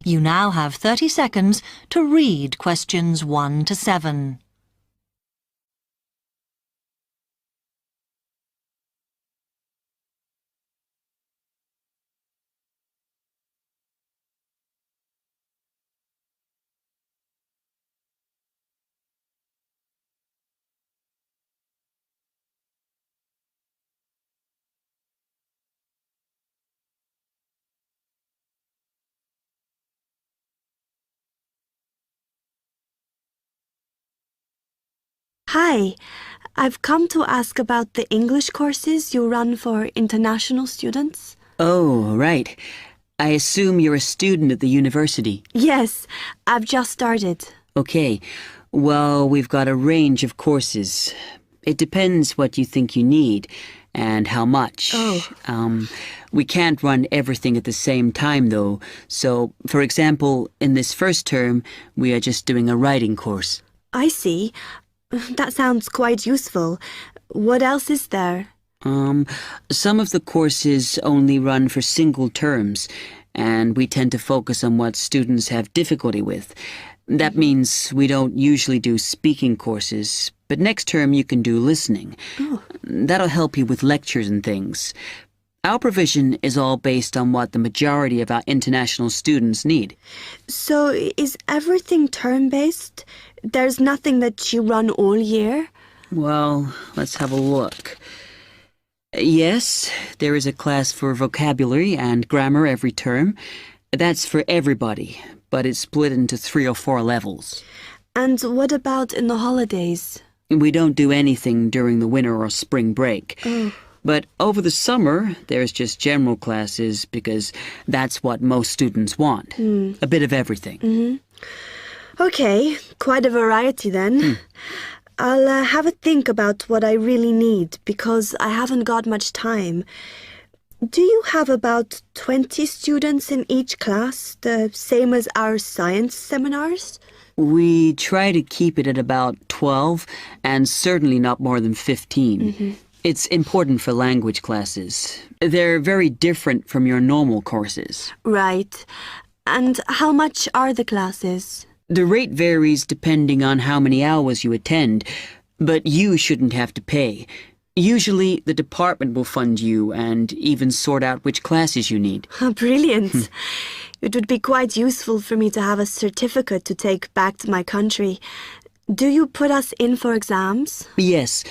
You now have 30 seconds to read questions 1 to 7. Hi, I've come to ask about the English courses you run for international students. Oh, right. I assume you're a student at the university. Yes, I've just started. Okay. Well, we've got a range of courses. It depends what you think you need and how much. Oh. We can't run everything at the same time, though. So, for example, in this first term, we are just doing a writing course. I see. That sounds quite useful. What else is there? Some of the courses only run for single terms, and we tend to focus on what students have difficulty with. That means we don't usually do speaking courses, but next term you can do listening. Oh. That'll help you with lectures and things. Our provision is all based on what the majority of our international students need. So is everything term-based? There's nothing that you run all year? Well, let's have a look. Yes, there is a class for vocabulary and grammar every term. That's for everybody, but it's split into 3 or 4 levels. And what about in the holidays? We don't do anything during the winter or spring break. Oh. But over the summer, there's just general classes because that's what most students want. A bit of everything. Okay, quite a variety then. I'll have a think about what I really need because I haven't got much time. Do you have about 20 students in each class, the same as our science seminars? We try to keep it at about 12 and certainly not more than 15. It's important for language classes. They're very different from your normal courses. Right. And how much are the classes? The rate varies depending on how many hours you attend, but you shouldn't have to pay. Usually, the department will fund you and even sort out which classes you need. Brilliant. It would be quite useful for me to have a certificate to take back to my country. Do you put us in for exams? Yes,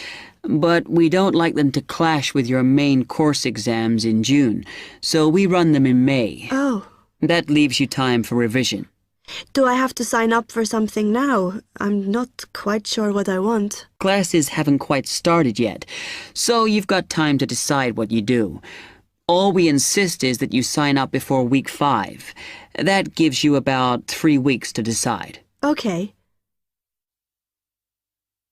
but we don't like them to clash with your main course exams in June, so we run them in May. Oh. That leaves you time for revision. Do I have to sign up for something now? I'm not quite sure what I want. Classes haven't quite started yet, so you've got time to decide what you do. All we insist is that you sign up before week 5. That gives you about 3 weeks to decide. Okay.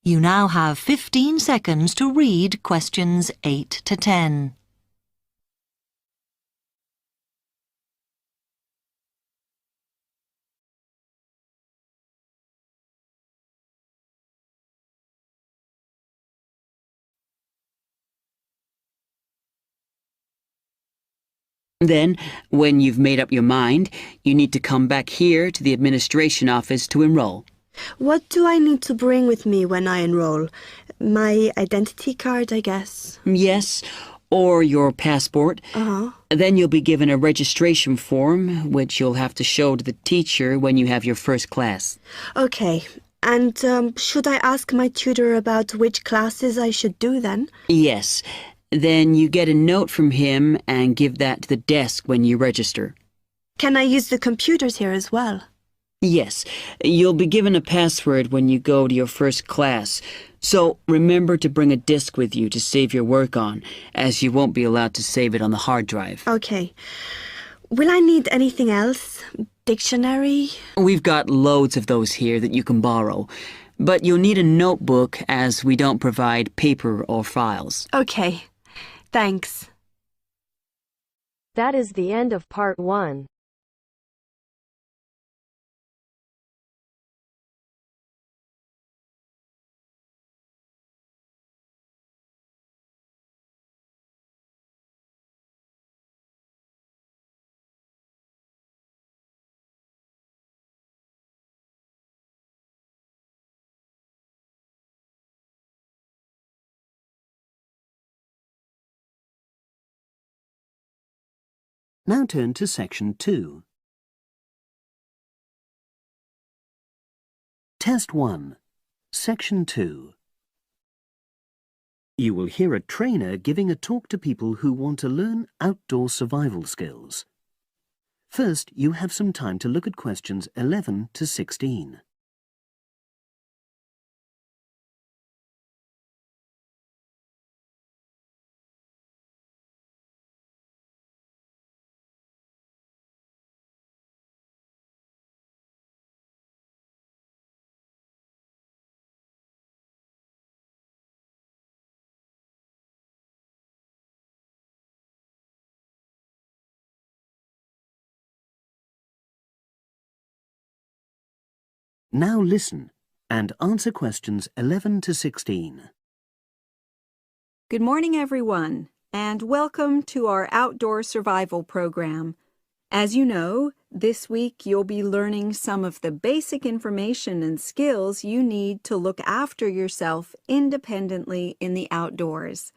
You now have 15 seconds to read questions 8 to 10. Then, when you've made up your mind, you need to come back here to the administration office to enroll. What do I need to bring with me when I enroll? My identity card, I guess. Yes, or your passport. Uh-huh. Then you'll be given a registration form, which you'll have to show to the teacher when you have your first class. Okay. And should I ask my tutor about which classes I should do then? Yes. Then you get a note from him and give that to the desk when you register. Can I use the computers here as well? Yes. You'll be given a password when you go to your first class. So remember to bring a disk with you to save your work on, as you won't be allowed to save it on the hard drive. Okay. Will I need anything else? Dictionary? We've got loads of those here that you can borrow. But you'll need a notebook as we don't provide paper or files. Okay. Thanks. That is the end of part 1. Now turn to Section 2. Test 1. Section 2. You will hear a trainer giving a talk to people who want to learn outdoor survival skills. First, you have some time to look at questions 11 to 16. Now listen and answer questions 11 to 16. Good morning, everyone, and welcome to our outdoor survival program. As you know, this week you'll be learning some of the basic information and skills you need to look after yourself independently in the outdoors.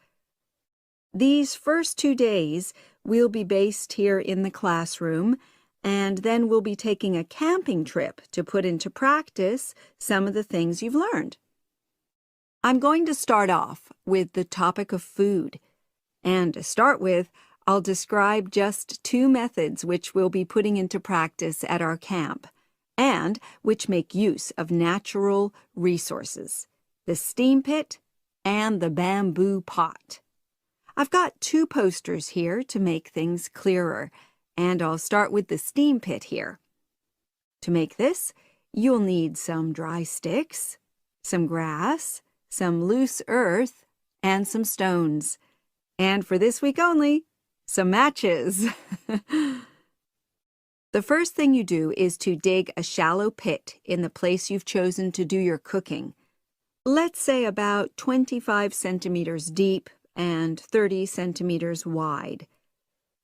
These first 2 days will be based here in the classroom, and then we'll be taking a camping trip to put into practice some of the things you've learned. I'm going to start off with the topic of food. And to start with, I'll describe just 2 methods which we'll be putting into practice at our camp, and which make use of natural resources, the steam pit and the bamboo pot. I've got 2 posters here to make things clearer, and I'll start with the steam pit here. To make this, you'll need some dry sticks, some grass, some loose earth, and some stones. And for this week only, some matches. The first thing you do is to dig a shallow pit in the place you've chosen to do your cooking. Let's say about 25 centimeters deep and 30 centimeters wide.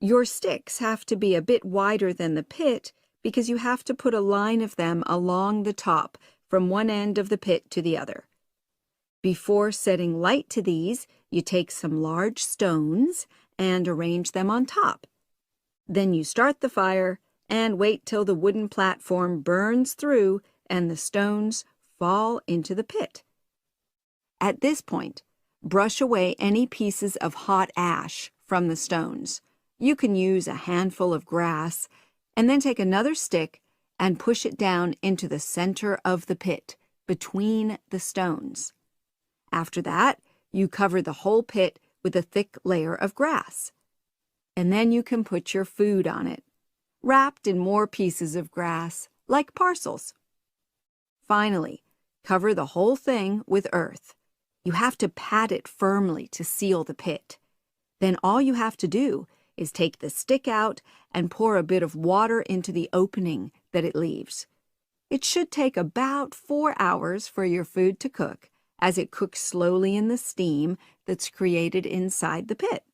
Your sticks have to be a bit wider than the pit because you have to put a line of them along the top from one end of the pit to the other. Before setting light to these, you take some large stones and arrange them on top. Then you start the fire and wait till the wooden platform burns through and the stones fall into the pit. At this point, brush away any pieces of hot ash from the stones. You can use a handful of grass, and then take another stick and push it down into the center of the pit, between the stones. After that, you cover the whole pit with a thick layer of grass. And then you can put your food on it, wrapped in more pieces of grass, like parcels. Finally, cover the whole thing with earth. You have to pat it firmly to seal the pit. Then all you have to do is take the stick out and pour a bit of water into the opening that it leaves. It should take about 4 hours for your food to cook, as it cooks slowly in the steam that's created inside the pit.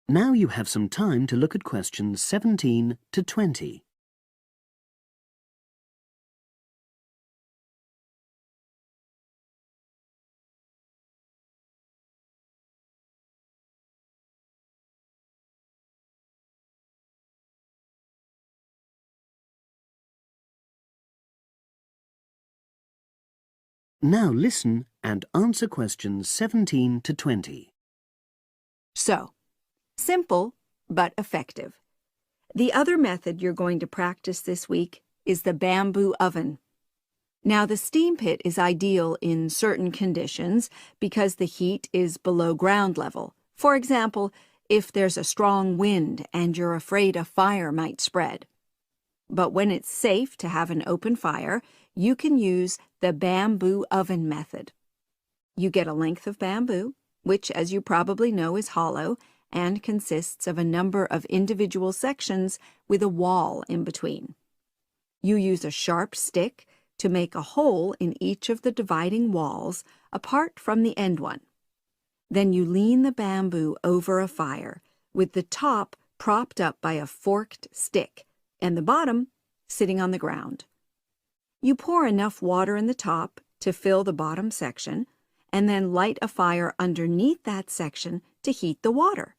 Now you have some time to look at questions 17 to 20. Now listen and answer questions 17 to 20. So, simple but effective. The other method you're going to practice this week is the bamboo oven. Now, the steam pit is ideal in certain conditions because the heat is below ground level. For example, if there's a strong wind and you're afraid a fire might spread. But when it's safe to have an open fire, you can use the bamboo oven method. You get a length of bamboo, which, as you probably know, is hollow and consists of a number of individual sections with a wall in between. You use a sharp stick to make a hole in each of the dividing walls apart from the end one. Then you lean the bamboo over a fire, with the top propped up by a forked stick and the bottom sitting on the ground. You pour enough water in the top to fill the bottom section, and then light a fire underneath that section to heat the water.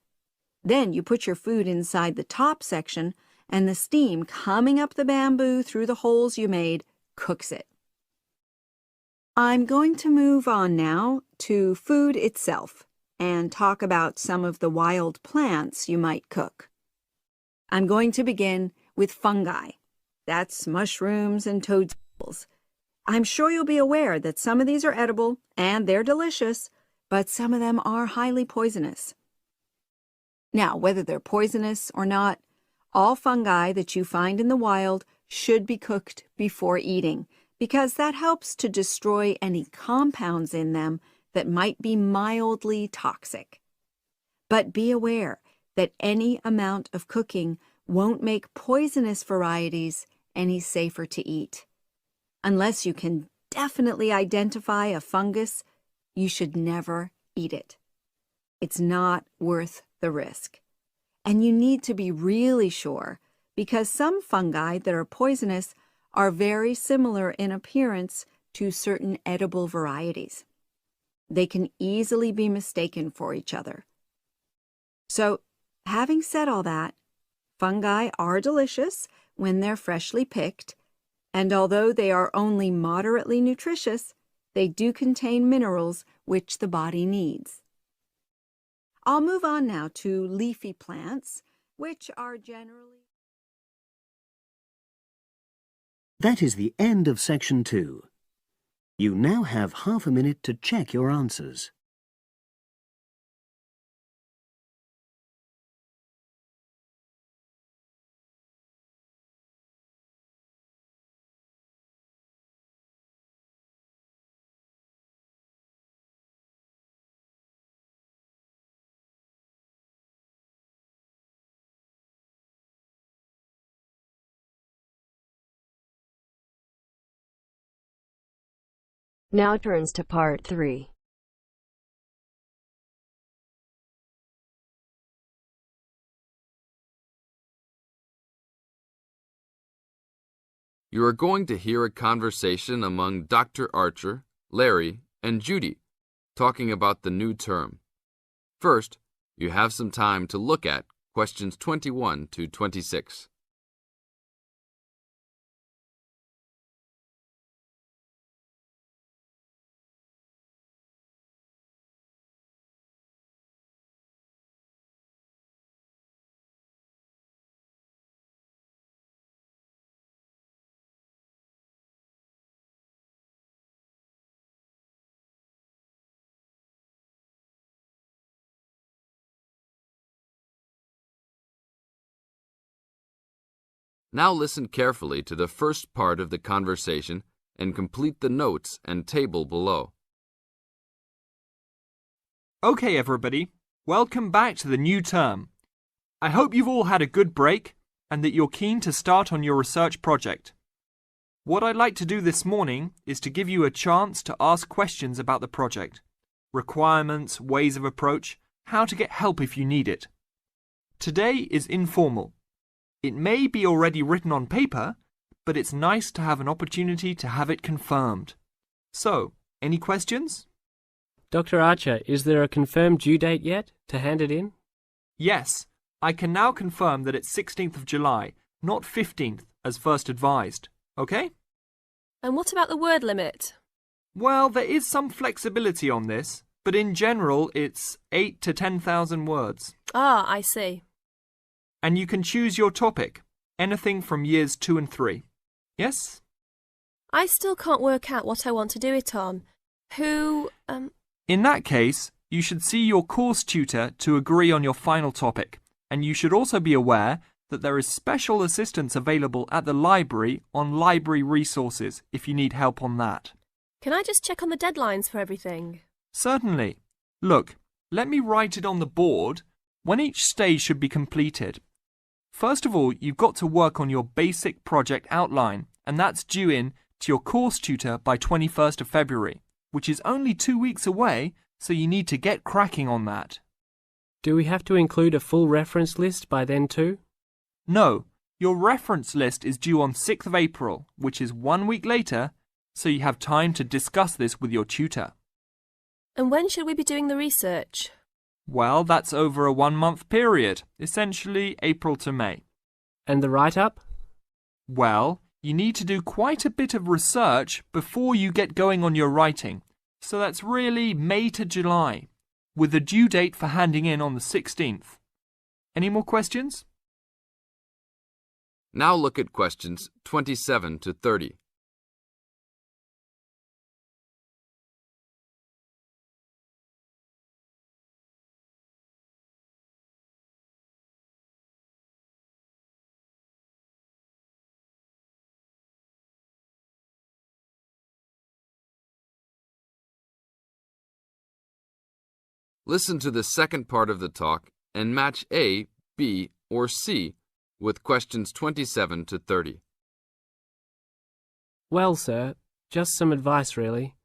Then you put your food inside the top section, and the steam coming up the bamboo through the holes you made cooks it. I'm going to move on now to food itself and talk about some of the wild plants you might cook. I'm going to begin with fungi. That's mushrooms and toadstools. I'm sure you'll be aware that some of these are edible and they're delicious, but some of them are highly poisonous. Now, whether they're poisonous or not, all fungi that you find in the wild should be cooked before eating, because that helps to destroy any compounds in them that might be mildly toxic. But be aware that any amount of cooking won't make poisonous varieties any safer to eat. Unless you can definitely identify a fungus, you should never eat it. It's not worth the risk. And you need to be really sure, because some fungi that are poisonous are very similar in appearance to certain edible varieties. They can easily be mistaken for each other. So, having said all that, fungi are delicious when they're freshly picked, and although they are only moderately nutritious, they do contain minerals which the body needs. I'll move on now to leafy plants, which are generally... That is the end of section 2. You now have half a minute to check your answers. Now turns to part 3. You are going to hear a conversation among Dr. Archer, Larry, and Judy, talking about the new term. First, you have some time to look at questions 21 to 26. Now listen carefully to the first part of the conversation and complete the notes and table below. Okay, everybody, welcome back to the new term. I hope you've all had a good break and that you're keen to start on your research project. What I'd like to do this morning is to give you a chance to ask questions about the project, requirements, ways of approach, how to get help if you need it. Today is informal. It may be already written on paper, but it's nice to have an opportunity to have it confirmed. So, any questions? Dr. Archer, is there a confirmed due date yet to hand it in? Yes, I can now confirm that it's 16th of July, not 15th as first advised. Okay? And what about the word limit? Well, there is some flexibility on this, but in general it's 8 to 10,000 words. Ah, I see. And you can choose your topic, anything from years 2 and 3. Yes? I still can't work out what I want to do it on. In that case, you should see your course tutor to agree on your final topic, and you should also be aware that there is special assistance available at the library on library resources if you need help on that. Can I just check on the deadlines for everything? Certainly. Look, let me write it on the board when each stage should be completed. First of all, you've got to work on your basic project outline, and that's due in to your course tutor by 21st of February, which is only 2 weeks away, so you need to get cracking on that. Do we have to include a full reference list by then too? No, your reference list is due on 6th of April, which is 1 week later, so you have time to discuss this with your tutor. And when should we be doing the research? Well, that's over a 1-month period, essentially April to May. And the write-up? Well, you need to do quite a bit of research before you get going on your writing. So that's really May to July, with the due date for handing in on the 16th. Any more questions? Now look at questions 27 to 30. Listen to the second part of the talk and match A, B, or C with questions 27 to 30. Well, sir, just some advice, really.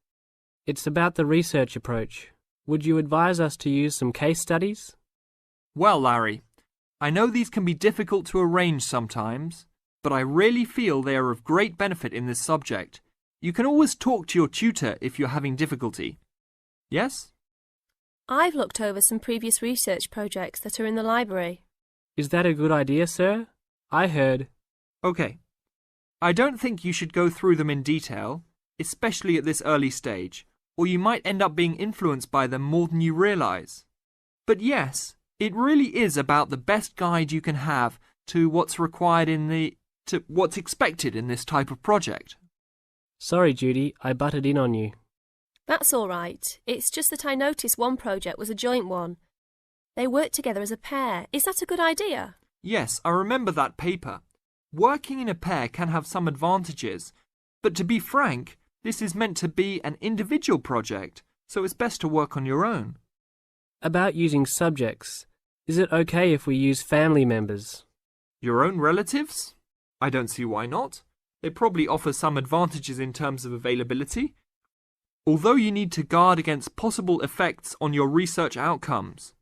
It's about the research approach. Would you advise us to use some case studies? Well, Larry, I know these can be difficult to arrange sometimes, but I really feel they are of great benefit in this subject. You can always talk to your tutor if you're having difficulty. Yes? I've looked over some previous research projects that are in the library. Is that a good idea, sir? I heard. Okay. I don't think you should go through them in detail, especially at this early stage, or you might end up being influenced by them more than you realize. But yes, it really is about the best guide you can have to what's required to what's expected in this type of project. Sorry, Judy, I butted in on you. That's all right. It's just that I noticed one project was a joint one. They worked together as a pair. Is that a good idea? Yes, I remember that paper. Working in a pair can have some advantages, but to be frank, this is meant to be an individual project, so it's best to work on your own. About using subjects, is it okay if we use family members? Your own relatives? I don't see why not. They probably offer some advantages in terms of availability, although you need to guard against possible effects on your research outcomes.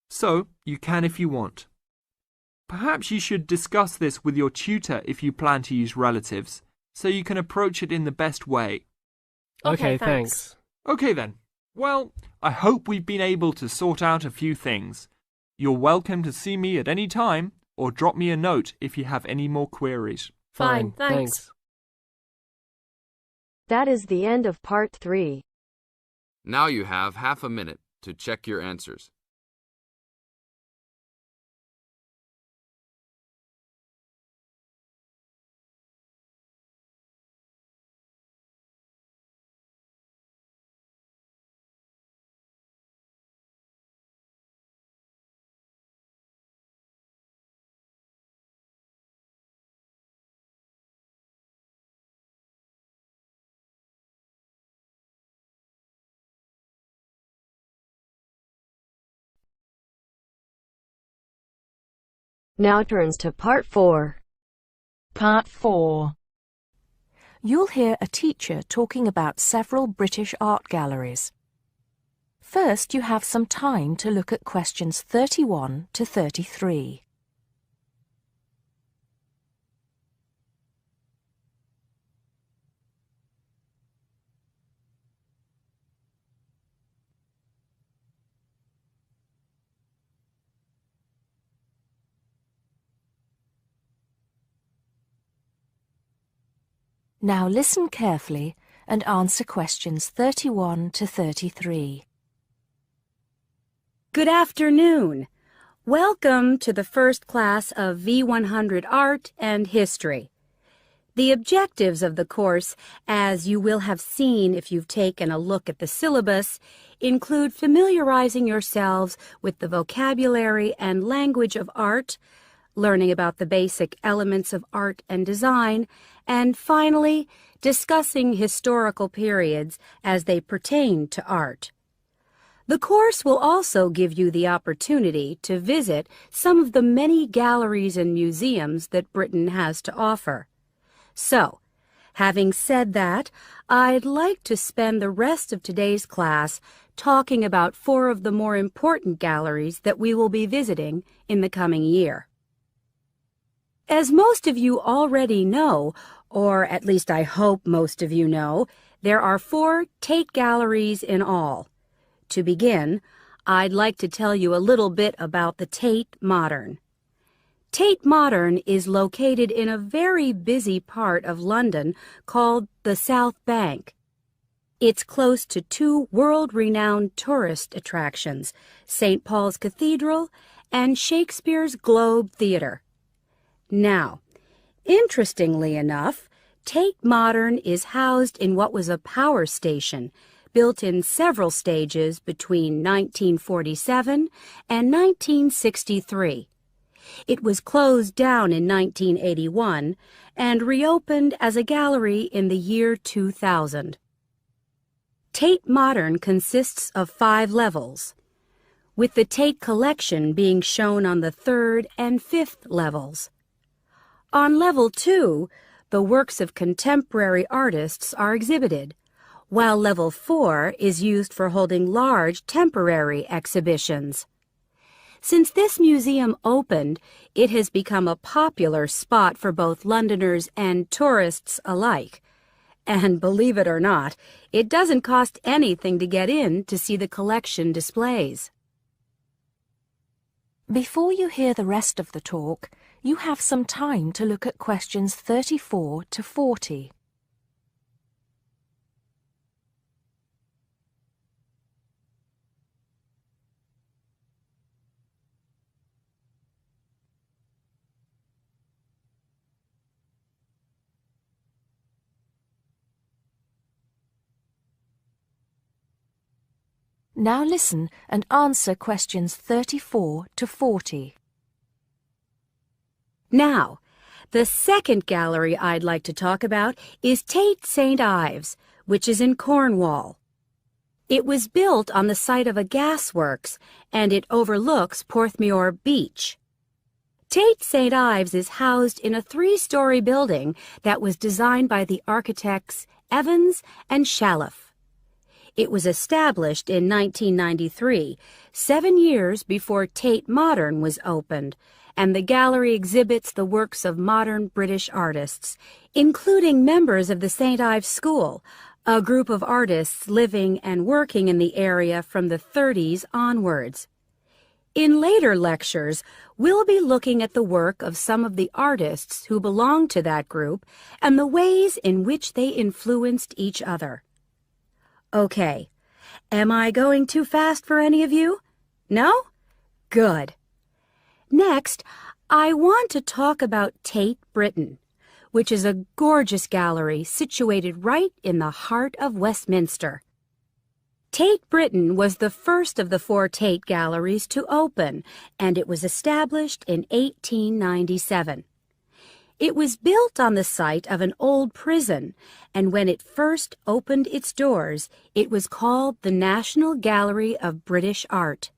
So, you can if you want. Perhaps you should discuss this with your tutor if you plan to use relatives, so you can approach it in the best way. Okay, thanks. Okay then. Well, I hope we've been able to sort out a few things. You're welcome to see me at any time, or drop me a note if you have any more queries. Fine, thanks. That is the end of part 3. Now you have half a minute to check your answers. Now turns to part 4. Part 4. You'll hear a teacher talking about several British art galleries. First, you have some time to look at questions 31 to 33. Now listen carefully and answer questions 31 to 33. Good afternoon. Welcome to the first class of V100 Art and History. The objectives of the course, as you will have seen if you've taken a look at the syllabus, include familiarizing yourselves with the vocabulary and language of art, learning about the basic elements of art and design, and finally, discussing historical periods as they pertain to art. The course will also give you the opportunity to visit some of the many galleries and museums that Britain has to offer. So, having said that, I'd like to spend the rest of today's class talking about 4 of the more important galleries that we will be visiting in the coming year. As most of you already know, or at least I hope most of you know, there are 4 Tate galleries in all. To begin, I'd like to tell you a little bit about the Tate Modern. Tate Modern is located in a very busy part of London called the South Bank. It's close to two world-renowned tourist attractions, St. Paul's Cathedral and Shakespeare's Globe Theatre. Now, interestingly enough, Tate Modern is housed in what was a power station, built in several stages between 1947 and 1963. It was closed down in 1981 and reopened as a gallery in the year 2000. Tate Modern consists of 5 levels, with the Tate collection being shown on the 3rd and 5th levels. On level 2, the works of contemporary artists are exhibited, while level 4 is used for holding large temporary exhibitions. Since this museum opened, it has become a popular spot for both Londoners and tourists alike. And believe it or not, it doesn't cost anything to get in to see the collection displays. Before you hear the rest of the talk, you have some time to look at questions 34 to 40. Now listen and answer questions 34 to 40. Now, the second gallery I'd like to talk about is Tate St. Ives, which is in Cornwall. It was built on the site of a gasworks, and it overlooks Porthmeor Beach. Tate St. Ives is housed in a 3-story building that was designed by the architects Evans and Shalliff. It was established in 1993, 7 years before Tate Modern was opened, and the gallery exhibits the works of modern British artists, including members of the St. Ives School, a group of artists living and working in the area from the 30s onwards. In later lectures, we'll be looking at the work of some of the artists who belong to that group and the ways in which they influenced each other. Okay, am I going too fast for any of you? No? Good. Next, I want to talk about Tate Britain, which is a gorgeous gallery situated right in the heart of Westminster. Tate Britain was the first of the 4 Tate galleries to open, and it was established in 1897. It was built on the site of an old prison, and when it first opened its doors, it was called the National Gallery of British Art.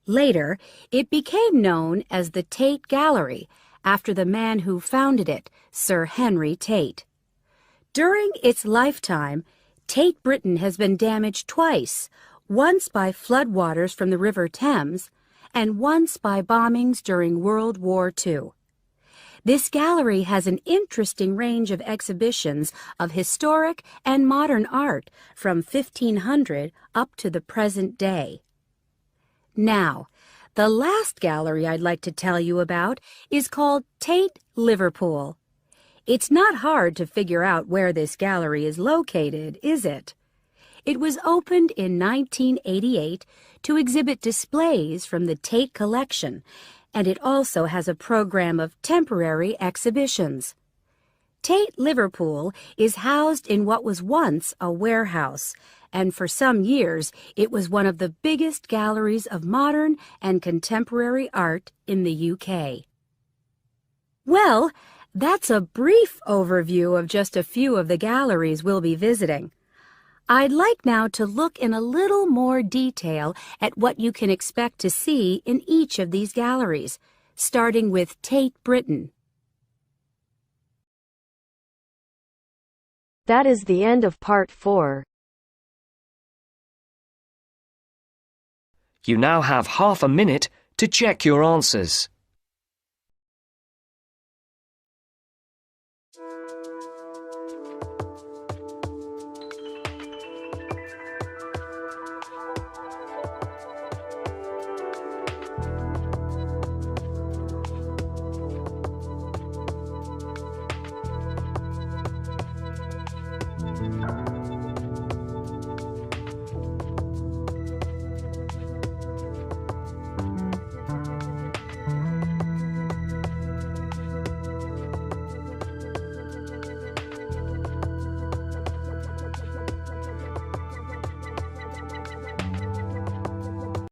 Later, it became known as the Tate Gallery, after the man who founded it, Sir Henry Tate. During its lifetime, Tate Britain has been damaged twice, once by floodwaters from the River Thames, and once by bombings during World War II. This gallery has an interesting range of exhibitions of historic and modern art from 1500 up to the present day. Now, the last gallery I'd like to tell you about is called Tate Liverpool. It's not hard to figure out where this gallery is located, is it? It was opened in 1988 to exhibit displays from the Tate collection, and it also has a program of temporary exhibitions. Tate Liverpool is housed in what was once a warehouse, and for some years it was one of the biggest galleries of modern and contemporary art in the UK. Well, that's a brief overview of just a few of the galleries we'll be visiting. I'd like now to look in a little more detail at what you can expect to see in each of these galleries, starting with Tate Britain. That is the end of part 4. You now have half a minute to check your answers.